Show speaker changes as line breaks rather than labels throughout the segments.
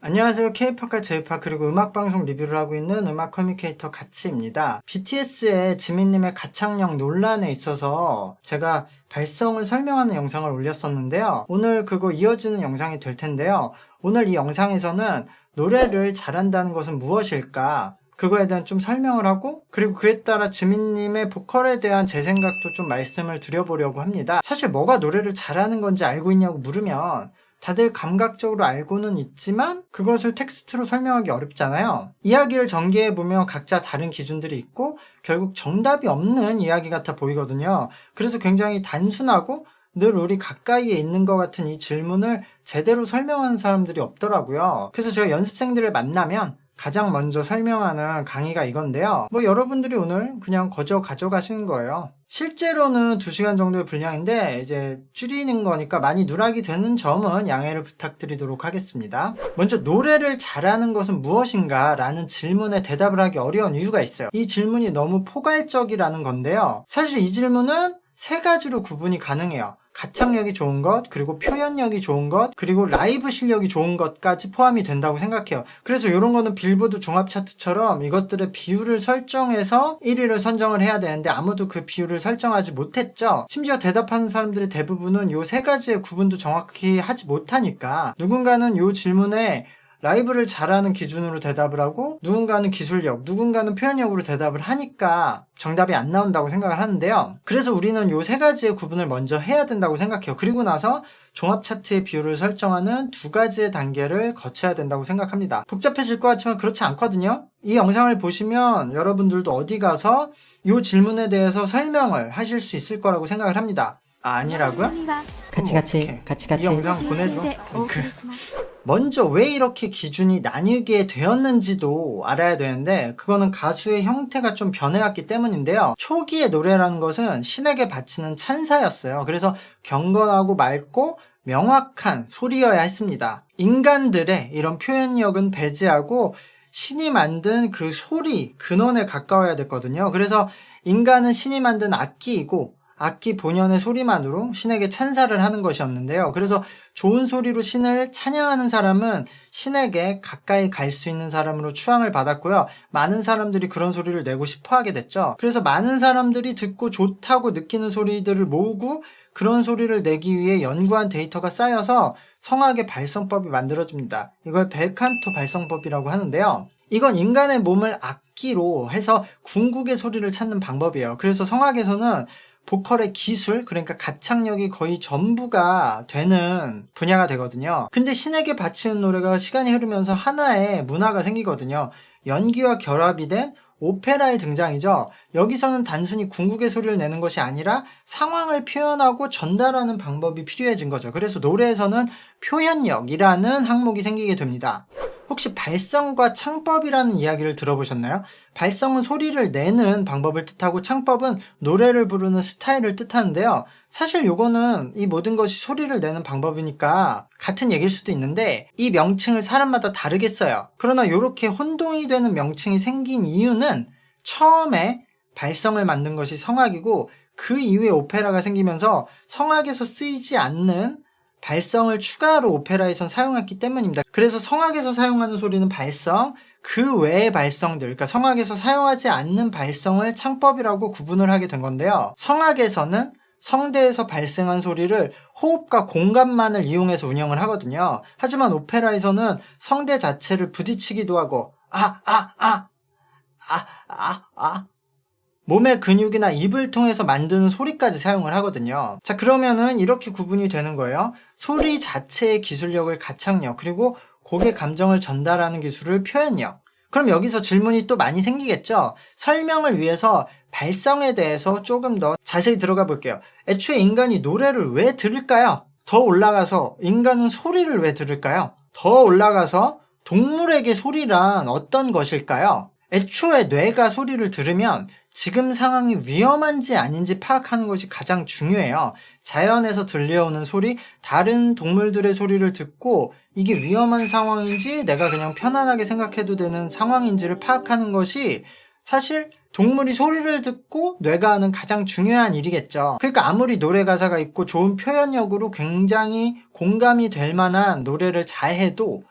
안녕하세요. K-팝과 J-팝 그리고 음악방송 리뷰를 하고 있는 음악 커뮤니케이터 가치입니다. BTS의 지민님의 가창력 논란에 있어서 제가 발성을 설명하는 영상을 올렸었는데요. 오늘 그거 이어지는 영상이 될 텐데요. 오늘 이 영상에서는 노래를 잘한다는 것은 무엇일까? 그거에 대한 좀 설명을 하고 그리고 그에 따라 지민님의 보컬에 대한 제 생각도 좀 말씀을 드려보려고 합니다. 사실 뭐가 노래를 잘하는 건지 알고 있냐고 물으면 다들 감각적으로 알고는 있지만 그것을 텍스트로 설명하기 어렵잖아요. 이야기를 전개해보면 각자 다른 기준들이 있고 결국 정답이 없는 이야기 같아 보이거든요. 그래서 굉장히 단순하고 늘 우리 가까이에 있는 것 같은 이 질문을 제대로 설명하는 사람들이 없더라고요. 그래서 제가 연습생들을 만나면 가장 먼저 설명하는 강의가 이건데요. 여러분들이 오늘 그냥 거저 가져가시는 거예요. 실제로는 2시간 정도의 분량인데 이제 줄이는 거니까 많이 누락이 되는 점은 양해를 부탁드리도록 하겠습니다. 먼저 노래를 잘하는 것은 무엇인가 라는 질문에 대답을 하기 어려운 이유가 있어요. 이 질문이 너무 포괄적이라는 건데요. 사실 이 질문은 3가지로 구분이 가능해요. 가창력이 좋은 것, 그리고 표현력이 좋은 것, 그리고 라이브 실력이 좋은 것까지 포함이 된다고 생각해요. 그래서 이런 거는 빌보드 종합 차트처럼 이것들의 비율을 설정해서 1위를 선정을 해야 되는데 아무도 그 비율을 설정하지 못했죠. 심지어 대답하는 사람들의 대부분은 이 3가지의 구분도 정확히 하지 못하니까 누군가는 이 질문에 라이브를 잘하는 기준으로 대답을 하고 누군가는 기술력, 누군가는 표현력으로 대답을 하니까 정답이 안 나온다고 생각을 하는데요. 그래서 우리는 이 3가지의 구분을 먼저 해야 된다고 생각해요. 그리고 나서 종합 차트의 비율을 설정하는 2가지의 단계를 거쳐야 된다고 생각합니다. 복잡해질 것 같지만 그렇지 않거든요. 이 영상을 보시면 여러분들도 어디 가서 이 질문에 대해서 설명을 하실 수 있을 거라고 생각을 합니다. 아니라고요?
같이.
이 영상 보내줘. 먼저 왜 이렇게 기준이 나뉘게 되었는지도 알아야 되는데 그거는 가수의 형태가 좀 변해왔기 때문인데요. 초기의 노래라는 것은 신에게 바치는 찬사였어요. 그래서 경건하고 맑고 명확한 소리여야 했습니다. 인간들의 이런 표현력은 배제하고 신이 만든 그 소리, 근원에 가까워야 됐거든요. 그래서 인간은 신이 만든 악기이고 악기 본연의 소리만으로 신에게 찬사를 하는 것이었는데요. 그래서 좋은 소리로 신을 찬양하는 사람은 신에게 가까이 갈 수 있는 사람으로 추앙을 받았고요. 많은 사람들이 그런 소리를 내고 싶어 하게 됐죠. 그래서 많은 사람들이 듣고 좋다고 느끼는 소리들을 모으고 그런 소리를 내기 위해 연구한 데이터가 쌓여서 성악의 발성법이 만들어집니다. 이걸 벨칸토 발성법이라고 하는데요. 이건 인간의 몸을 악기로 해서 궁극의 소리를 찾는 방법이에요. 그래서 성악에서는 보컬의 기술, 그러니까 가창력이 거의 전부가 되는 분야가 되거든요. 근데 신에게 바치는 노래가 시간이 흐르면서 하나의 문화가 생기거든요. 연기와 결합이 된 오페라의 등장이죠. 여기서는 단순히 궁극의 소리를 내는 것이 아니라 상황을 표현하고 전달하는 방법이 필요해진 거죠. 그래서 노래에서는 표현력이라는 항목이 생기게 됩니다. 혹시 발성과 창법이라는 이야기를 들어보셨나요? 발성은 소리를 내는 방법을 뜻하고 창법은 노래를 부르는 스타일을 뜻하는데요. 사실 요거는 이 모든 것이 소리를 내는 방법이니까 같은 얘기일 수도 있는데 이 명칭을 사람마다 다르게 써요. 그러나 이렇게 혼동이 되는 명칭이 생긴 이유는 처음에 발성을 만든 것이 성악이고 그 이후에 오페라가 생기면서 성악에서 쓰이지 않는 발성을 추가로 오페라에선 사용했기 때문입니다. 그래서 성악에서 사용하는 소리는 발성, 그 외의 발성들, 그러니까 성악에서 사용하지 않는 발성을 창법이라고 구분을 하게 된 건데요. 성악에서는 성대에서 발생한 소리를 호흡과 공간만을 이용해서 운영을 하거든요. 하지만 오페라에서는 성대 자체를 부딪히기도 하고 몸의 근육이나 입을 통해서 만드는 소리까지 사용을 하거든요. 자, 그러면은 이렇게 구분이 되는 거예요. 소리 자체의 기술력을 가창력, 그리고 곡의 감정을 전달하는 기술을 표현력. 그럼 여기서 질문이 또 많이 생기겠죠? 설명을 위해서 발성에 대해서 조금 더 자세히 들어가 볼게요. 애초에 인간이 노래를 왜 들을까요? 더 올라가서 인간은 소리를 왜 들을까요? 더 올라가서 동물에게 소리란 어떤 것일까요? 애초에 뇌가 소리를 들으면 지금 상황이 위험한지 아닌지 파악하는 것이 가장 중요해요. 자연에서 들려오는 소리, 다른 동물들의 소리를 듣고 이게 위험한 상황인지 내가 그냥 편안하게 생각해도 되는 상황인지를 파악하는 것이 사실 동물이 소리를 듣고 뇌가 하는 가장 중요한 일이겠죠. 그러니까 아무리 노래 가사가 있고 좋은 표현력으로 굉장히 공감이 될 만한 노래를 잘 해도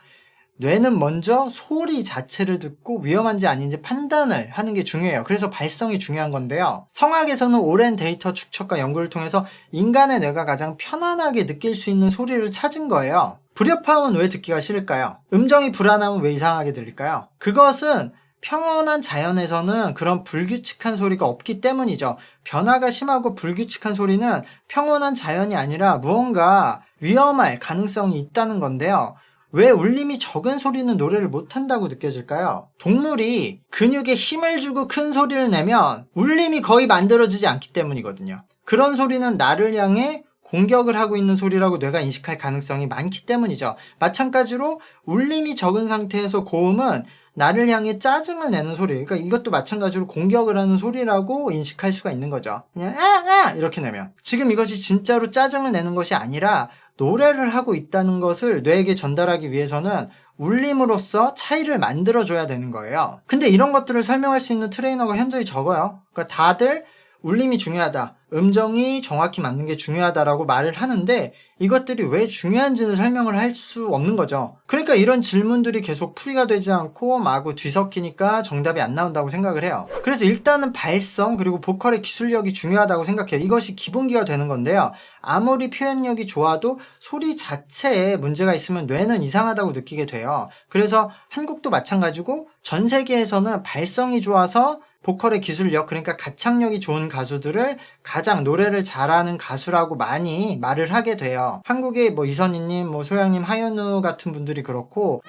뇌는 먼저 소리 자체를 듣고 위험한지 아닌지 판단을 하는 게 중요해요. 그래서 발성이 중요한 건데요. 성악에서는 오랜 데이터 축적과 연구를 통해서 인간의 뇌가 가장 편안하게 느낄 수 있는 소리를 찾은 거예요. 불협화음은 왜 듣기가 싫을까요? 음정이 불안하면 왜 이상하게 들릴까요? 그것은 평온한 자연에서는 그런 불규칙한 소리가 없기 때문이죠. 변화가 심하고 불규칙한 소리는 평온한 자연이 아니라 무언가 위험할 가능성이 있다는 건데요. 왜 울림이 적은 소리는 노래를 못한다고 느껴질까요? 동물이 근육에 힘을 주고 큰 소리를 내면 울림이 거의 만들어지지 않기 때문이거든요. 그런 소리는 나를 향해 공격을 하고 있는 소리라고 뇌가 인식할 가능성이 많기 때문이죠. 마찬가지로 울림이 적은 상태에서 고음은 나를 향해 짜증을 내는 소리, 그러니까 이것도 마찬가지로 공격을 하는 소리라고 인식할 수가 있는 거죠. 그냥 이렇게 내면 지금 이것이 진짜로 짜증을 내는 것이 아니라 노래를 하고 있다는 것을 뇌에게 전달하기 위해서는 울림으로써 차이를 만들어줘야 되는 거예요. 근데 이런 것들을 설명할 수 있는 트레이너가 현저히 적어요. 그러니까 다들 울림이 중요하다, 음정이 정확히 맞는 게 중요하다라고 말을 하는데 이것들이 왜 중요한지는 설명을 할 수 없는 거죠. 그러니까 이런 질문들이 계속 풀이가 되지 않고 마구 뒤섞이니까 정답이 안 나온다고 생각을 해요. 그래서 일단은 발성 그리고 보컬의 기술력이 중요하다고 생각해요. 이것이 기본기가 되는 건데요. 아무리 표현력이 좋아도 소리 자체에 문제가 있으면 뇌는 이상하다고 느끼게 돼요. 그래서 한국도 마찬가지고 전 세계에서는 발성이 좋아서 보컬의 기술력, 그러니까 가창력이 좋은 가수들을 가장 노래를 잘하는 가수라고 많이 말을 하게 돼요. 한국의 뭐 이선희님, 뭐 소양님, 하현우 같은 분들이 그렇고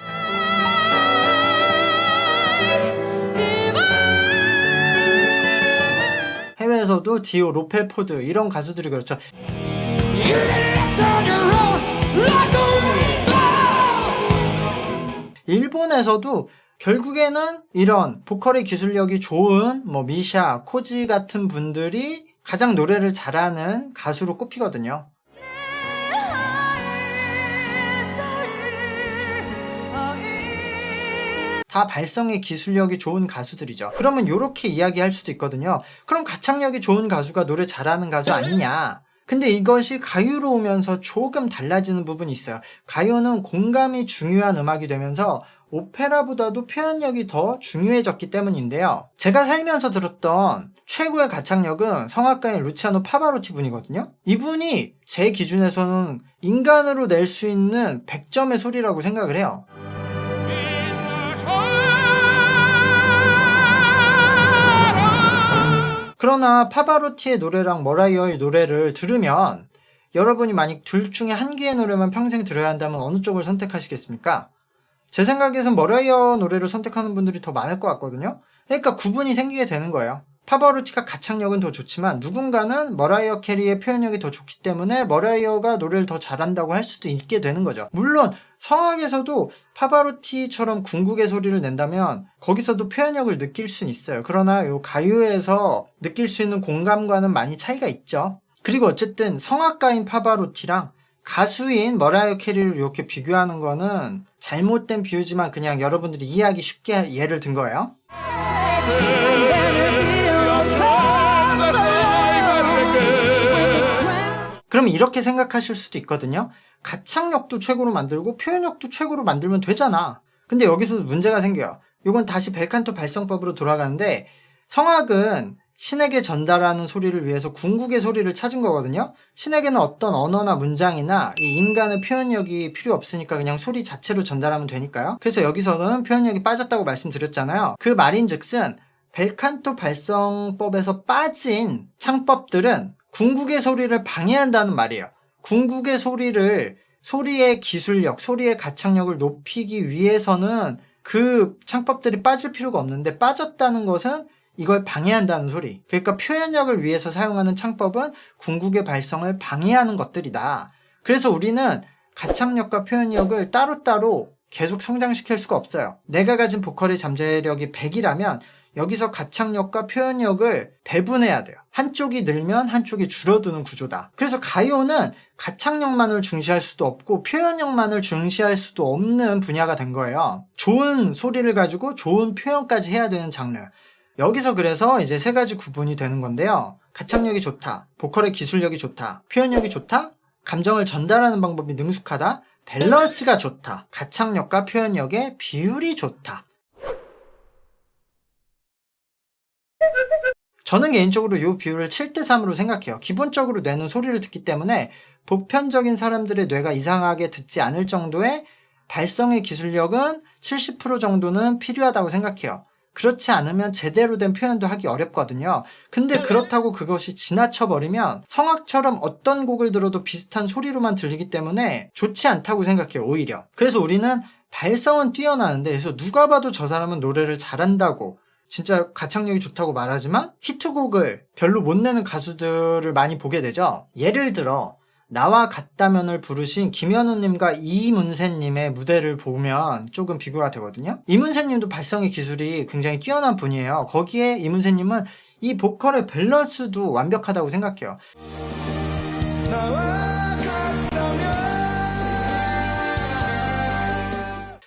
해외에서도 디오, 로펠포드 이런 가수들이 그렇죠. 일본에서도 결국에는 이런 보컬의 기술력이 좋은 뭐 미샤, 코지 같은 분들이 가장 노래를 잘하는 가수로 꼽히거든요. 다 발성의 기술력이 좋은 가수들이죠. 그러면 이렇게 이야기할 수도 있거든요. 그럼 가창력이 좋은 가수가 노래 잘하는 가수 아니냐? 근데 이것이 가요로 오면서 조금 달라지는 부분이 있어요. 가요는 공감이 중요한 음악이 되면서 오페라보다도 표현력이 더 중요해졌기 때문인데요. 제가 살면서 들었던 최고의 가창력은 성악가인 루치아노 파바로티 분이거든요. 이분이 제 기준에서는 인간으로 낼 수 있는 100점의 소리라고 생각을 해요. 그러나 파바로티의 노래랑 머라이어의 노래를 들으면 여러분이 만약 둘 중에 한 개의 노래만 평생 들어야 한다면 어느 쪽을 선택하시겠습니까? 제 생각에선 머라이어 노래를 선택하는 분들이 더 많을 것 같거든요. 그러니까 구분이 생기게 되는 거예요. 파바로티가 가창력은 더 좋지만 누군가는 머라이어 캐리의 표현력이 더 좋기 때문에 머라이어가 노래를 더 잘한다고 할 수도 있게 되는 거죠. 물론 성악에서도 파바로티처럼 궁극의 소리를 낸다면 거기서도 표현력을 느낄 수는 있어요. 그러나 요 가요에서 느낄 수 있는 공감과는 많이 차이가 있죠. 그리고 어쨌든 성악가인 파바로티랑 가수인 머라이어 캐리를 이렇게 비교하는 거는 잘못된 비유지만 그냥 여러분들이 이해하기 쉽게 예를 든 거예요. 그럼 이렇게 생각하실 수도 있거든요. 가창력도 최고로 만들고 표현력도 최고로 만들면 되잖아. 근데 여기서 문제가 생겨요. 이건 다시 벨칸토 발성법으로 돌아가는데 성악은 신에게 전달하는 소리를 위해서 궁극의 소리를 찾은 거거든요. 신에게는 어떤 언어나 문장이나 이 인간의 표현력이 필요 없으니까 그냥 소리 자체로 전달하면 되니까요. 그래서 여기서는 표현력이 빠졌다고 말씀드렸잖아요. 그 말인즉슨 벨칸토 발성법에서 빠진 창법들은 궁극의 소리를 방해한다는 말이에요. 궁극의 소리의 기술력, 소리의 가창력을 높이기 위해서는 그 창법들이 빠질 필요가 없는데 빠졌다는 것은 이걸 방해한다는 소리. 그러니까 표현력을 위해서 사용하는 창법은 궁극의 발성을 방해하는 것들이다. 그래서 우리는 가창력과 표현력을 따로따로 계속 성장시킬 수가 없어요. 내가 가진 보컬의 잠재력이 100이라면 여기서 가창력과 표현력을 배분해야 돼요. 한쪽이 늘면 한쪽이 줄어드는 구조다. 그래서 가요는 가창력만을 중시할 수도 없고 표현력만을 중시할 수도 없는 분야가 된 거예요. 좋은 소리를 가지고 좋은 표현까지 해야 되는 장르. 여기서 그래서 이제 세 가지 구분이 되는 건데요. 가창력이 좋다, 보컬의 기술력이 좋다, 표현력이 좋다, 감정을 전달하는 방법이 능숙하다, 밸런스가 좋다. 가창력과 표현력의 비율이 좋다. 저는 개인적으로 이 비율을 7대3으로 생각해요. 기본적으로 뇌는 소리를 듣기 때문에 보편적인 사람들의 뇌가 이상하게 듣지 않을 정도의 발성의 기술력은 70% 정도는 필요하다고 생각해요. 그렇지 않으면 제대로 된 표현도 하기 어렵거든요. 근데 그렇다고 그것이 지나쳐버리면 성악처럼 어떤 곡을 들어도 비슷한 소리로만 들리기 때문에 좋지 않다고 생각해요, 오히려. 그래서 우리는 발성은 뛰어나는데, 그래서 누가 봐도 저 사람은 노래를 잘한다고, 진짜 가창력이 좋다고 말하지만 히트곡을 별로 못 내는 가수들을 많이 보게 되죠. 예를 들어 나와 같다면을 부르신 김현우님과 이문세님의 무대를 보면 조금 비교가 되거든요. 이문세님도 발성의 기술이 굉장히 뛰어난 분이에요. 거기에 이문세님은 이 보컬의 밸런스도 완벽하다고 생각해요.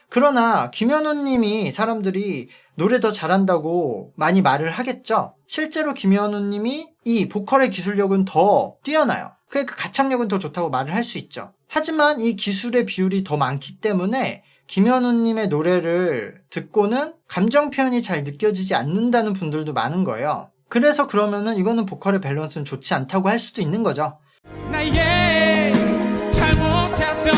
그러나 김현우님이 사람들이 노래 더 잘한다고 많이 말을 하겠죠. 실제로 김현우님이 이 보컬의 기술력은 더 뛰어나요. 그러니까 가창력은 더 좋다고 말을 할 수 있죠. 하지만 이 기술의 비율이 더 많기 때문에 김현우님의 노래를 듣고는 감정 표현이 잘 느껴지지 않는다는 분들도 많은 거예요. 그래서 그러면은 이거는 보컬의 밸런스는 좋지 않다고 할 수도 있는 거죠. 나에게 잘못했던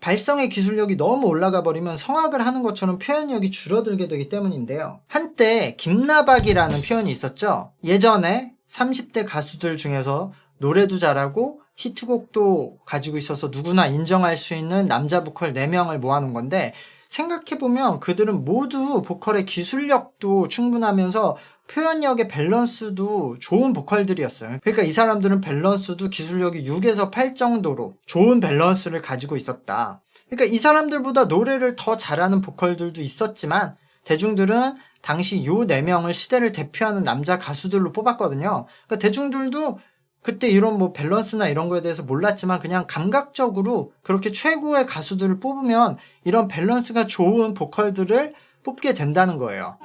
발성의 기술력이 너무 올라가 버리면 성악을 하는 것처럼 표현력이 줄어들게 되기 때문인데요. 한때 김나박이라는 표현이 있었죠. 예전에 30대 가수들 중에서 노래도 잘하고 히트곡도 가지고 있어서 누구나 인정할 수 있는 남자 보컬 4명을 모아놓은 건데, 생각해보면 그들은 모두 보컬의 기술력도 충분하면서 표현력의 밸런스도 좋은 보컬들이었어요. 그러니까 이 사람들은 밸런스도 기술력이 6에서 8 정도로 좋은 밸런스를 가지고 있었다. 그러니까 이 사람들보다 노래를 더 잘하는 보컬들도 있었지만 대중들은 당시 요 4명을 시대를 대표하는 남자 가수들로 뽑았거든요. 그러니까 대중들도 그때 이런 뭐 밸런스나 이런 거에 대해서 몰랐지만 그냥 감각적으로 그렇게 최고의 가수들을 뽑으면 이런 밸런스가 좋은 보컬들을 뽑게 된다는 거예요.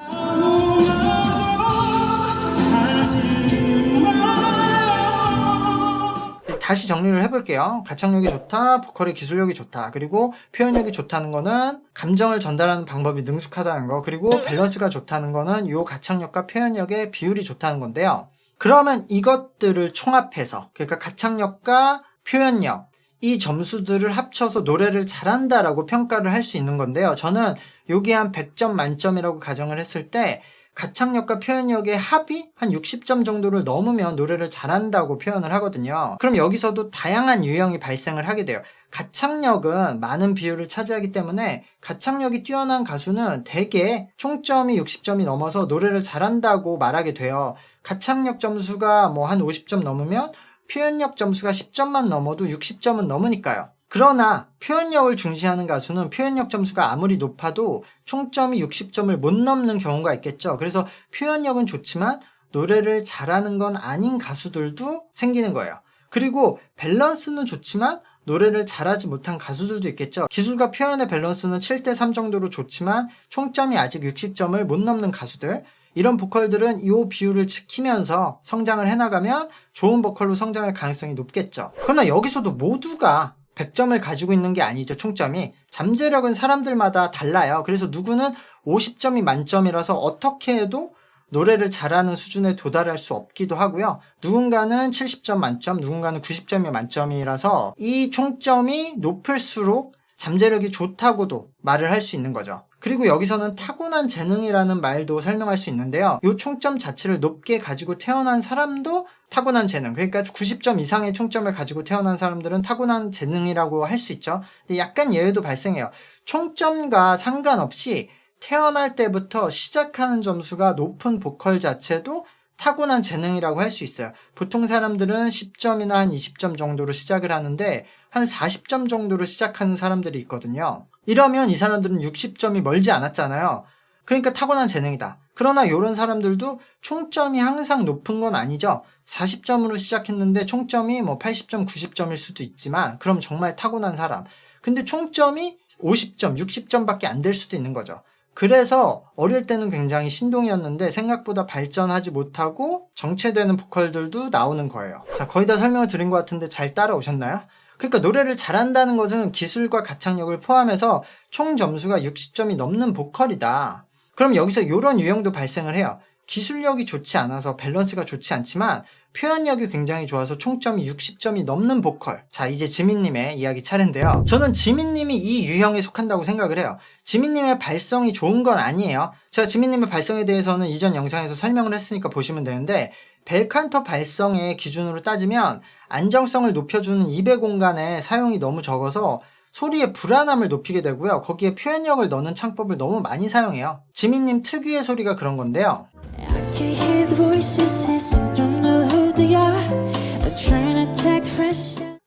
다시 정리를 해볼게요. 가창력이 좋다, 보컬의 기술력이 좋다, 그리고 표현력이 좋다는 거는 감정을 전달하는 방법이 능숙하다는 거, 그리고 밸런스가 좋다는 거는 요 가창력과 표현력의 비율이 좋다는 건데요. 그러면 이것들을 총합해서, 그러니까 가창력과 표현력, 이 점수들을 합쳐서 노래를 잘한다라고 평가를 할 수 있는 건데요. 저는 여기 한 100점 만점이라고 가정을 했을 때 가창력과 표현력의 합이 한 60점 정도를 넘으면 노래를 잘한다고 표현을 하거든요. 그럼 여기서도 다양한 유형이 발생을 하게 돼요. 가창력은 많은 비율을 차지하기 때문에 가창력이 뛰어난 가수는 대개 총점이 60점이 넘어서 노래를 잘한다고 말하게 돼요. 가창력 점수가 뭐 한 50점 넘으면 표현력 점수가 10점만 넘어도 60점은 넘으니까요. 그러나 표현력을 중시하는 가수는 표현력 점수가 아무리 높아도 총점이 60점을 못 넘는 경우가 있겠죠. 그래서 표현력은 좋지만 노래를 잘하는 건 아닌 가수들도 생기는 거예요. 그리고 밸런스는 좋지만 노래를 잘하지 못한 가수들도 있겠죠. 기술과 표현의 밸런스는 7대3 정도로 좋지만 총점이 아직 60점을 못 넘는 가수들, 이런 보컬들은 이 비율을 지키면서 성장을 해나가면 좋은 보컬로 성장할 가능성이 높겠죠. 그러나 여기서도 모두가 100점을 가지고 있는 게 아니죠. 총점이. 잠재력은 사람들마다 달라요. 그래서 누구는 50점이 만점이라서 어떻게 해도 노래를 잘하는 수준에 도달할 수 없기도 하고요. 누군가는 70점 만점, 누군가는 90점이 만점이라서 이 총점이 높을수록 잠재력이 좋다고도 말을 할 수 있는 거죠. 그리고 여기서는 타고난 재능이라는 말도 설명할 수 있는데요. 이 총점 자체를 높게 가지고 태어난 사람도 타고난 재능, 그러니까 90점 이상의 총점을 가지고 태어난 사람들은 타고난 재능이라고 할 수 있죠. 근데 약간 예외도 발생해요. 총점과 상관없이 태어날 때부터 시작하는 점수가 높은 보컬 자체도 타고난 재능이라고 할 수 있어요. 보통 사람들은 10점이나 한 20점 정도로 시작을 하는데 한 40점 정도로 시작하는 사람들이 있거든요. 이러면 이 사람들은 60점이 멀지 않았잖아요. 그러니까 타고난 재능이다. 그러나 이런 사람들도 총점이 항상 높은 건 아니죠. 40점으로 시작했는데 총점이 뭐 80점, 90점일 수도 있지만 그럼 정말 타고난 사람. 근데 총점이 50점, 60점밖에 안 될 수도 있는 거죠. 그래서 어릴 때는 굉장히 신동이었는데 생각보다 발전하지 못하고 정체되는 보컬들도 나오는 거예요. 자, 거의 다 설명을 드린 것 같은데 잘 따라오셨나요? 그러니까 노래를 잘한다는 것은 기술과 가창력을 포함해서 총 점수가 60점이 넘는 보컬이다. 그럼 여기서 이런 유형도 발생을 해요. 기술력이 좋지 않아서 밸런스가 좋지 않지만 표현력이 굉장히 좋아서 총점이 60점이 넘는 보컬. 자, 이제 지민님의 이야기 차례인데요. 저는 지민님이 이 유형에 속한다고 생각을 해요. 지민님의 발성이 좋은 건 아니에요. 제가 지민님의 발성에 대해서는 이전 영상에서 설명을 했으니까 보시면 되는데, 벨칸터 발성의 기준으로 따지면 안정성을 높여주는 입의 공간의 사용이 너무 적어서 소리의 불안함을 높이게 되고요. 거기에 표현력을 넣는 창법을 너무 많이 사용해요. 지민님 특유의 소리가 그런 건데요.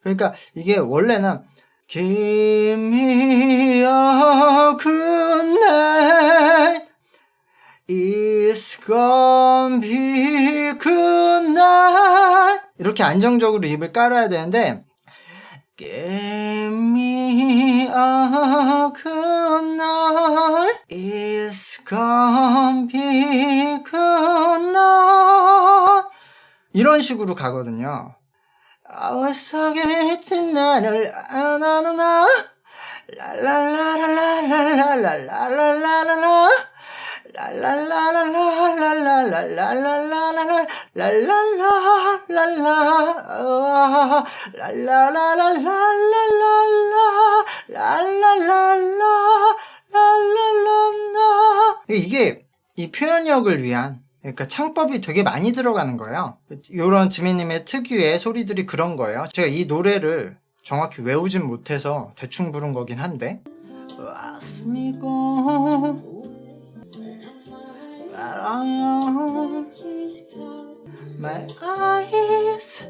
그러니까 이게 원래는 Give me a good night, it's gonna be good night 이렇게 안정적으로 입을 깔아야 되는데 Give me a good night, it's gonna be good night 이런 식으로 가거든요. 어리석게 미친 나를 안아놓나 랄랄라랄랄랄랄랄랄랄랄라 랄랄라랄랄랄랄랄랄랄랄라 랄랄라랄랄라 랄랄라랄랄랄랄랄랄라 이게 이 표현력을 위한 그러니까 창법이 되게 많이 들어가는 거예요. 이런 지민님의 특유의 소리들이 그런 거예요. 제가 이 노래를 정확히 외우진 못해서 대충 부른 거긴 한데 My eyes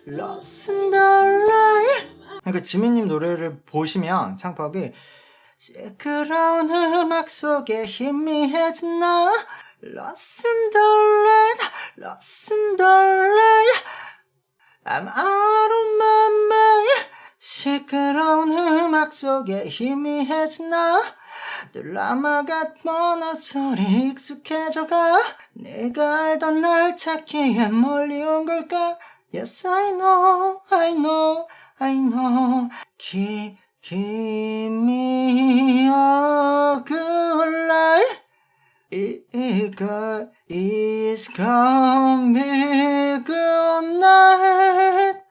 lost in the light 그러니까 지민님 노래를 보시면 창법이 시끄러운 음악 속에 희미해진 나 Lost in the light, lost in the light I'm out of my mind 시끄러운 음악 속에 희미해진 나 드라마가 뻔한 소리 익숙해져가 내가 알던 날 찾기에 멀리 온 걸까 Yes I know, I know, I know Give me a good light It's gonna be good night,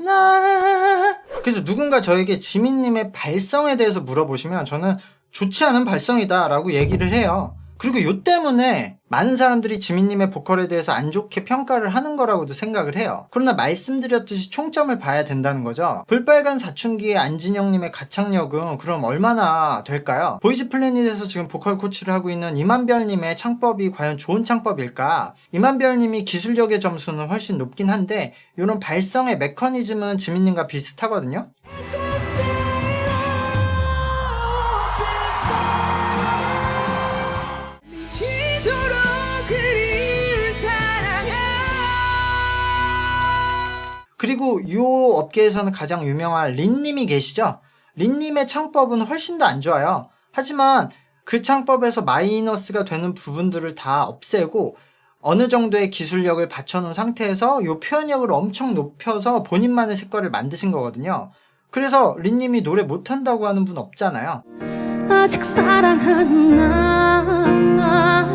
night. 그래서 누군가 저에게 지민님의 발성에 대해서 물어보시면 저는 좋지 않은 발성이다 라고 얘기를 해요. 그리고 요 때문에 많은 사람들이 지민님의 보컬에 대해서 안 좋게 평가를 하는 거라고도 생각을 해요. 그러나 말씀드렸듯이 총점을 봐야 된다는 거죠. 볼빨간 사춘기의 안진영님의 가창력은 그럼 얼마나 될까요? 보이즈 플래닛에서 지금 보컬 코치를 하고 있는 이만별님의 창법이 과연 좋은 창법일까? 이만별님이 기술력의 점수는 훨씬 높긴 한데 이런 발성의 메커니즘은 지민님과 비슷하거든요. 그리고 이 업계에서는 가장 유명한 린님이 계시죠? 린님의 창법은 훨씬 더 안 좋아요. 하지만 그 창법에서 마이너스가 되는 부분들을 다 없애고 어느 정도의 기술력을 받쳐놓은 상태에서 이 표현력을 엄청 높여서 본인만의 색깔을 만드신 거거든요. 그래서 린님이 노래 못한다고 하는 분 없잖아요. 아직 사랑하는 나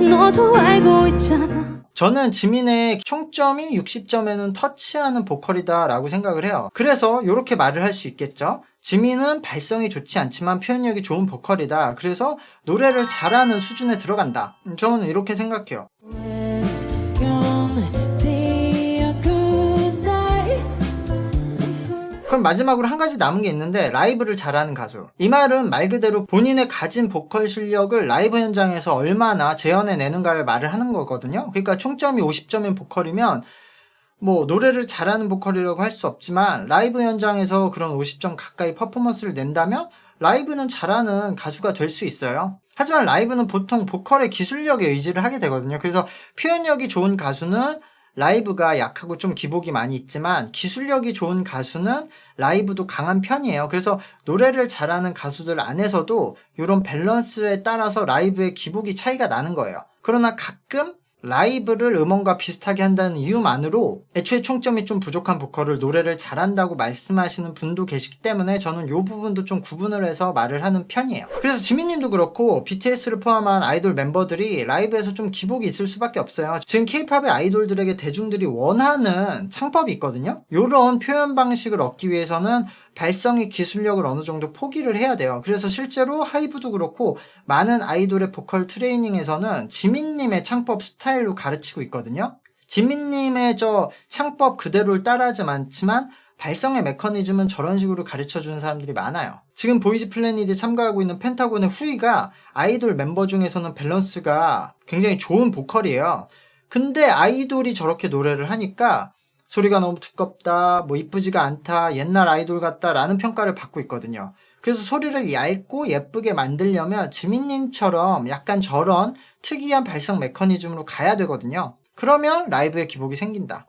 너도 알고 있잖아. 저는 지민의 총점이 60점에는 터치하는 보컬이다 라고 생각을 해요. 그래서 이렇게 말을 할 수 있겠죠. 지민은 발성이 좋지 않지만 표현력이 좋은 보컬이다. 그래서 노래를 잘하는 수준에 들어간다. 저는 이렇게 생각해요. 그럼 마지막으로 한 가지 남은 게 있는데 라이브를 잘하는 가수. 이 말은 말 그대로 본인의 가진 보컬 실력을 라이브 현장에서 얼마나 재현해내는가를 말을 하는 거거든요. 그러니까 총점이 50점인 보컬이면 뭐 노래를 잘하는 보컬이라고 할 수 없지만 라이브 현장에서 그런 50점 가까이 퍼포먼스를 낸다면 라이브는 잘하는 가수가 될 수 있어요. 하지만 라이브는 보통 보컬의 기술력에 의지를 하게 되거든요. 그래서 표현력이 좋은 가수는 라이브가 약하고 좀 기복이 많이 있지만 기술력이 좋은 가수는 라이브도 강한 편이에요. 그래서 노래를 잘하는 가수들 안에서도 이런 밸런스에 따라서 라이브의 기복이 차이가 나는 거예요. 그러나 가끔 라이브를 음원과 비슷하게 한다는 이유만으로 애초에 총점이 좀 부족한 보컬을 노래를 잘한다고 말씀하시는 분도 계시기 때문에 저는 이 부분도 좀 구분을 해서 말을 하는 편이에요. 그래서 지민님도 그렇고 BTS를 포함한 아이돌 멤버들이 라이브에서 좀 기복이 있을 수밖에 없어요. 지금 K-팝의 아이돌들에게 대중들이 원하는 창법이 있거든요. 이런 표현 방식을 얻기 위해서는 발성의 기술력을 어느 정도 포기를 해야 돼요. 그래서 실제로 하이브도 그렇고 많은 아이돌의 보컬 트레이닝에서는 지민님의 창법 스타일로 가르치고 있거든요. 지민님의 저 창법 그대로를 따라하지 않지만 발성의 메커니즘은 저런 식으로 가르쳐주는 사람들이 많아요. 지금 보이즈 플래닛에 참가하고 있는 펜타곤의 후이가 아이돌 멤버 중에서는 밸런스가 굉장히 좋은 보컬이에요. 근데 아이돌이 저렇게 노래를 하니까 소리가 너무 두껍다, 뭐 이쁘지가 않다, 옛날 아이돌 같다 라는 평가를 받고 있거든요. 그래서 소리를 얇고 예쁘게 만들려면 지민님처럼 약간 저런 특이한 발성 메커니즘으로 가야 되거든요. 그러면 라이브에 기복이 생긴다.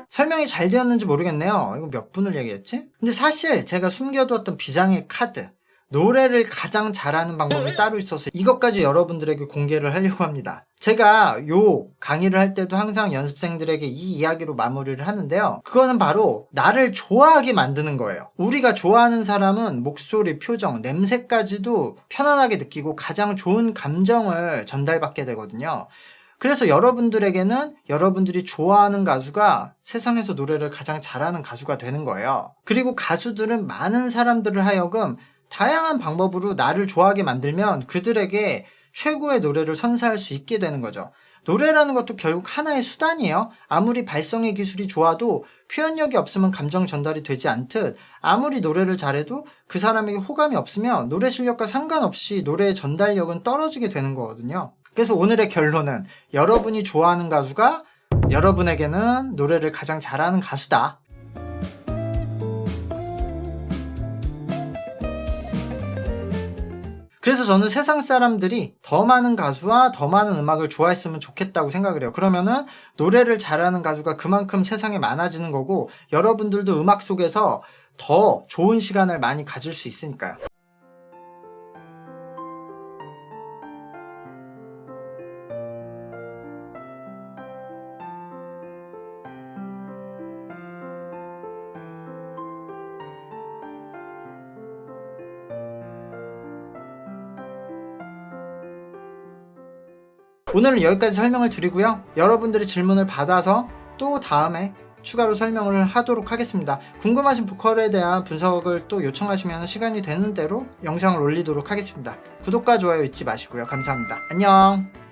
설명이 잘 되었는지 모르겠네요. 이거 몇 분을 얘기했지? 근데 사실 제가 숨겨두었던 비장의 카드, 노래를 가장 잘하는 방법이 따로 있어서 이것까지 여러분들에게 공개를 하려고 합니다. 제가 요 강의를 할 때도 항상 연습생들에게 이 이야기로 마무리를 하는데요. 그것은 바로 나를 좋아하게 만드는 거예요. 우리가 좋아하는 사람은 목소리, 표정, 냄새까지도 편안하게 느끼고 가장 좋은 감정을 전달받게 되거든요. 그래서 여러분들에게는 여러분들이 좋아하는 가수가 세상에서 노래를 가장 잘하는 가수가 되는 거예요. 그리고 가수들은 많은 사람들을 하여금 다양한 방법으로 나를 좋아하게 만들면 그들에게 최고의 노래를 선사할 수 있게 되는 거죠. 노래라는 것도 결국 하나의 수단이에요. 아무리 발성의 기술이 좋아도 표현력이 없으면 감정 전달이 되지 않듯 아무리 노래를 잘해도 그 사람에게 호감이 없으면 노래 실력과 상관없이 노래의 전달력은 떨어지게 되는 거거든요. 그래서 오늘의 결론은 여러분이 좋아하는 가수가 여러분에게는 노래를 가장 잘하는 가수다. 그래서 저는 세상 사람들이 더 많은 가수와 더 많은 음악을 좋아했으면 좋겠다고 생각을 해요. 그러면은 노래를 잘하는 가수가 그만큼 세상에 많아지는 거고 여러분들도 음악 속에서 더 좋은 시간을 많이 가질 수 있으니까요. 오늘은 여기까지 설명을 드리고요. 여러분들의 질문을 받아서 또 다음에 추가로 설명을 하도록 하겠습니다. 궁금하신 보컬에 대한 분석을 또 요청하시면 시간이 되는 대로 영상을 올리도록 하겠습니다. 구독과 좋아요 잊지 마시고요. 감사합니다. 안녕.